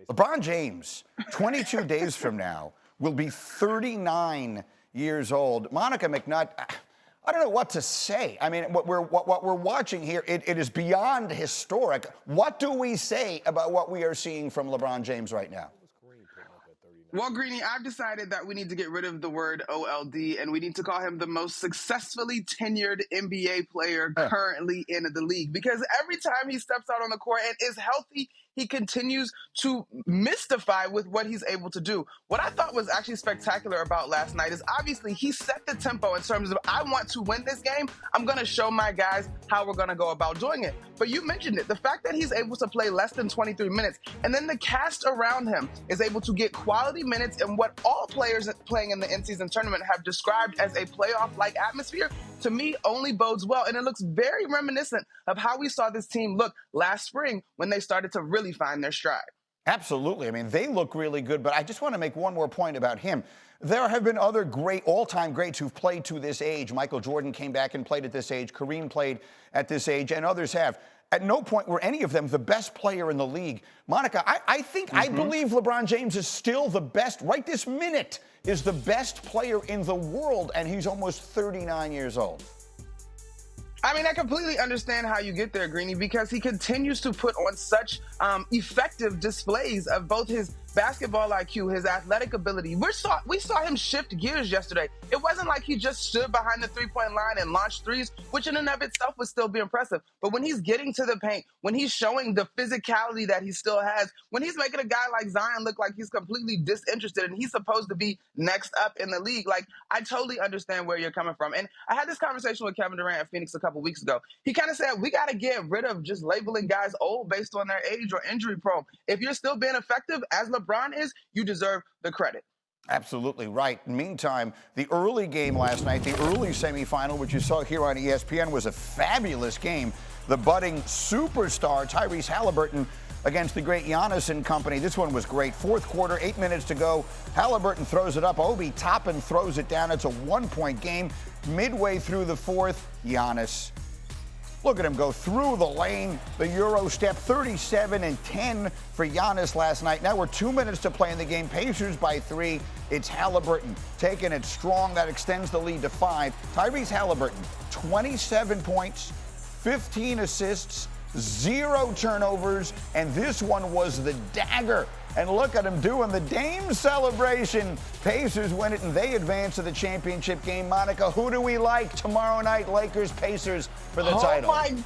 LeBron James, 22 days from now, will be 39 years old. Monica McNutt, I don't know what to say. I mean, what we're watching here, it is beyond historic. What do we say about what we are seeing from LeBron James right now? Well, Greeny, I've decided that we need to get rid of the word OLD and we need to call him the most successfully tenured NBA player currently in the league. Because every time he steps out on the court and is healthy, he continues to mystify with what he's able to do. What I thought was actually spectacular about last night is obviously he set the tempo in terms of, I want to win this game. I'm going to show my guys how we're going to go about doing it. But you mentioned it, the fact that he's able to play less than 23 minutes and then the cast around him is able to get quality minutes in what all players playing in the in-season tournament have described as a playoff-like atmosphere, to me only bodes well. And it looks very reminiscent of how we saw this team look last spring when they started to really find their stride. Absolutely. I mean, they look really good, but I just want to make one more point about him. There have been other great, all-time greats who've played to this age. Michael Jordan came back and played at this age. Kareem played at this age, and others have. At no point were any of them the best player in the league. Monica, I believe LeBron James is still the best, right this minute, is the best player in the world, and he's almost 39 years old. I mean, I completely understand how you get there, Greeny, because he continues to put on such effective displays of both his basketball IQ, his athletic ability. We saw him shift gears yesterday. It wasn't like he just stood behind the three-point line and launched threes, which in and of itself would still be impressive. But when he's getting to the paint, when he's showing the physicality that he still has, when he's making a guy like Zion look like he's completely disinterested and he's supposed to be next up in the league, like, I totally understand where you're coming from. And I had this conversation with Kevin Durant at Phoenix a couple weeks ago. He kind of said, we got to get rid of just labeling guys old based on their age or injury prone. If you're still being effective as LeBron is, you deserve the credit. Absolutely right. Meantime, the early game last night, the early semifinal, which you saw here on ESPN, was a fabulous game. The budding superstar Tyrese Haliburton against the great Giannis and company. This one was great. Fourth quarter, 8 minutes to go. Haliburton throws it up. Obi Toppin throws it down. It's a one-point game. Midway through the fourth, Giannis. Look at him go through the lane. The Euro step, 37 and 10 for Giannis last night. Now we're 2 minutes to play in the game. Pacers by 3. It's Haliburton taking it strong. That extends the lead to 5. Tyrese Haliburton, 27 points, 15 assists, 0 turnovers, and this one was the dagger. And look at him doing the Dame celebration. Pacers win it, and they advance to the championship game. Monica, who do we like tomorrow night? Lakers, Pacers for the title. Oh, my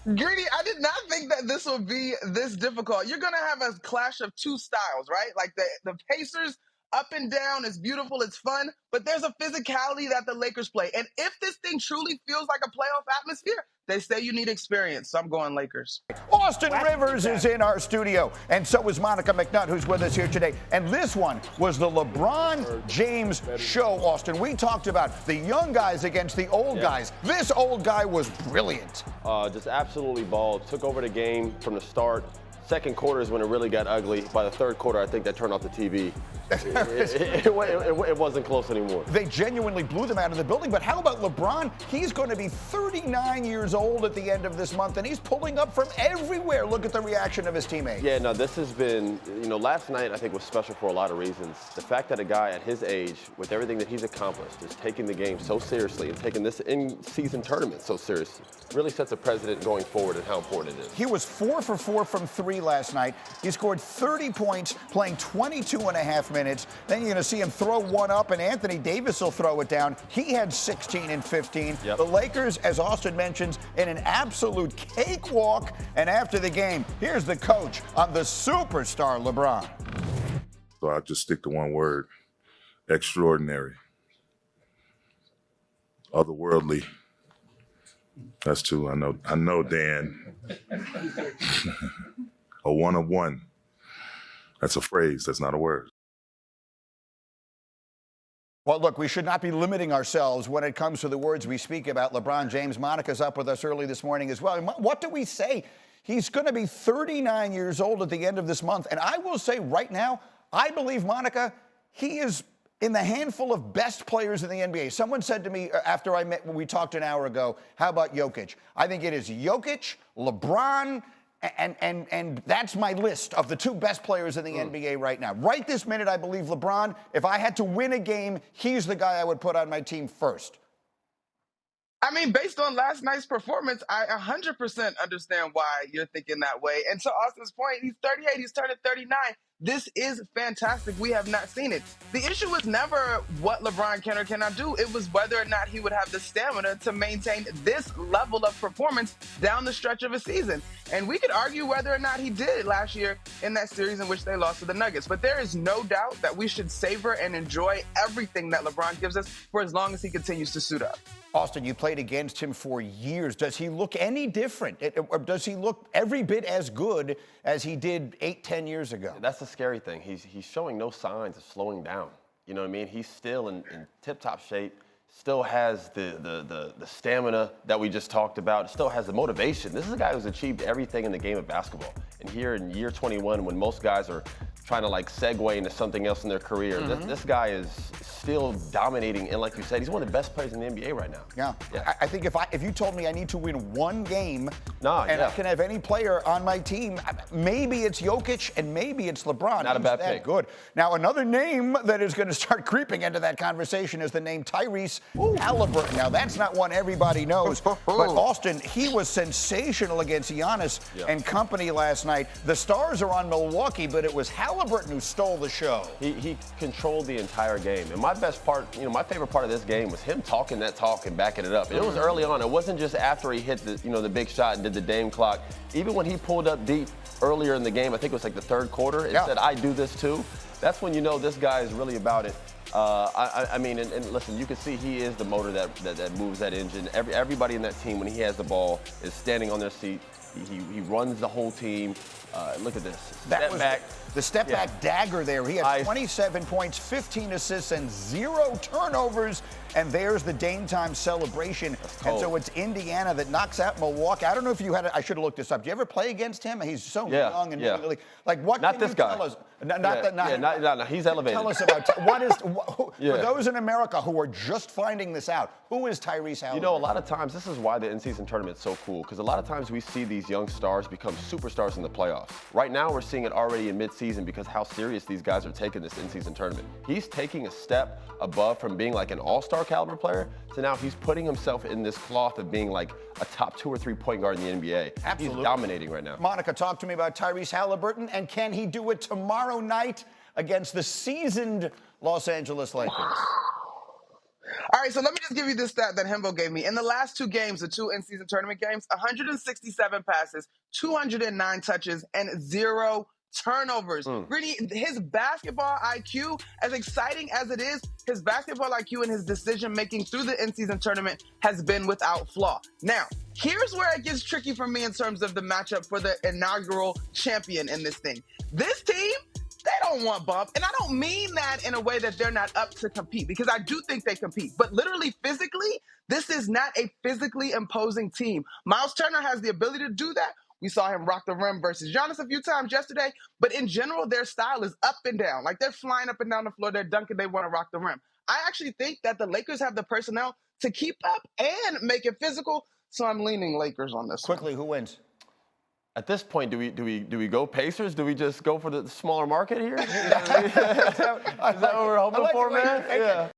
Greeny, I did not think that this would be this difficult. You're going to have a clash of two styles, right? Like the Pacers, up and down, it's beautiful, it's fun, but there's a physicality that the Lakers play. And if this thing truly feels like a playoff atmosphere, they say you need experience, so I'm going Lakers. Austin Rivers is in our studio, and so is Monica McNutt, who's with us here today. And this one was the LeBron James show, Austin. We talked about the young guys against the old guys. This old guy was brilliant. Just absolutely balled. Took over the game from the start. Second quarter is when it really got ugly. By the third quarter, I think they turned off the TV. It wasn't close anymore. They genuinely blew them out of the building. But how about LeBron? He's going to be 39 years old at the end of this month, and he's pulling up from everywhere. Look at the reaction of his teammates. Yeah, no, this has been, last night I think was special for a lot of reasons. The fact that a guy at his age, with everything that he's accomplished, is taking the game so seriously and taking this in-season tournament so seriously really sets a precedent going forward and how important it is. He was 4 for 4 from 3 last night. He scored 30 points, playing 22 and a half minutes. Then you're going to see him throw one up, and Anthony Davis will throw it down. He had 16 and 15. Yep. The Lakers, as Austin mentions, in an absolute cakewalk. And after the game, here's the coach on the superstar LeBron. So I'll just stick to one word: extraordinary, otherworldly. That's two. I know, Dan. A one of one. That's a phrase. That's not a word. Well, look, we should not be limiting ourselves when it comes to the words we speak about. LeBron James, Monica's up with us early this morning as well. And what do we say? He's going to be 39 years old at the end of this month. And I will say right now, I believe, Monica, he is in the handful of best players in the NBA. Someone said to me after we talked an hour ago, how about Jokic? I think it is Jokic, LeBron, And that's my list of the two best players in the NBA right now. Right this minute, I believe LeBron, if I had to win a game, he's the guy I would put on my team first. I mean, based on last night's performance, I 100% understand why you're thinking that way. And to Austin's point, he's 38, he's turning 39. This is fantastic. We have not seen it. The issue was never what LeBron can or cannot do. It was whether or not he would have the stamina to maintain this level of performance down the stretch of a season. And we could argue whether or not he did last year in that series in which they lost to the Nuggets. But there is no doubt that we should savor and enjoy everything that LeBron gives us for as long as he continues to suit up. Austin, you played against him for years. Does he look any different? Or does he look every bit as good as he did 8-10 years ago? That's the scary thing. He's showing no signs of slowing down. You know what I mean? He's still in tip-top shape, still has the stamina that we just talked about, still has the motivation. This is a guy who's achieved everything in the game of basketball. And here in year 21, when most guys are trying to like segue into something else in their career, this guy is still dominating. And like you said, he's one of the best players in the NBA right now. Yeah. I think if you told me I need to win one game I can have any player on my team, maybe it's Jokic and maybe it's LeBron. Not a bad pick. Good. Now, another name that is going to start creeping into that conversation is the name Tyrese Haliburton. Now, that's not one everybody knows, but Austin, he was sensational against Giannis and company last night. The stars are on Milwaukee, but it was Haliburton who stole the show. He controlled the entire game. And my best part, my favorite part of this game was him talking that talk and backing it up. And it was early on. It wasn't just after he hit the big shot and did the Dame clock. Even when he pulled up deep earlier in the game, I think it was like the third quarter, and said, I do this too. That's when you know this guy is really about it. I mean, listen, you can see he is the motor that moves that engine. Everybody in that team, when he has the ball, is standing on their seat. He runs the whole team. Look at this. The step back dagger there. He had 27 points, 15 assists, and 0 turnovers. And there's the Dame time celebration. And so it's Indiana that knocks out Milwaukee. I don't know if you had I should have looked this up. Do you ever play against him? He's so young and really, like what not can this you guy. tell us? No, he's elevated. Tell us about for those in America who are just finding this out. Who is Tyrese Haliburton? You know, a lot of times this is why the in-season tournament is so cool, because a lot of times we see these young stars become superstars in the playoffs. Right now we're seeing it already in mid-season because how serious these guys are taking this in-season tournament. He's taking a step above from being like an all-star caliber player to now he's putting himself in this cloth of being like a top 2 or 3 point guard in the NBA. Absolutely. He's dominating right now. Monica, talk to me about Tyrese Haliburton, and can he do it tomorrow night against the seasoned Los Angeles Lakers? All right, so let me just give you this stat that Hembo gave me. In the last 2 games, the 2 in-season tournament games, 167 passes, 209 touches, and 0 turnovers. Greeny, his basketball IQ, as exciting as it is, his basketball IQ and his decision-making through the in-season tournament has been without flaw. Now, here's where it gets tricky for me in terms of the matchup for the inaugural champion in this thing. This team, they don't want bump. And I don't mean that in a way that they're not up to compete, because I do think they compete. But literally, physically, this is not a physically imposing team. Miles Turner has the ability to do that. We saw him rock the rim versus Giannis a few times yesterday. But in general, their style is up and down. Like, they're flying up and down the floor. They're dunking. They want to rock the rim. I actually think that the Lakers have the personnel to keep up and make it physical. So I'm leaning Lakers on this. Quickly, who wins? At this point, do we go Pacers? Do we just go for the smaller market here? Is that what we're hoping for, man? Yeah.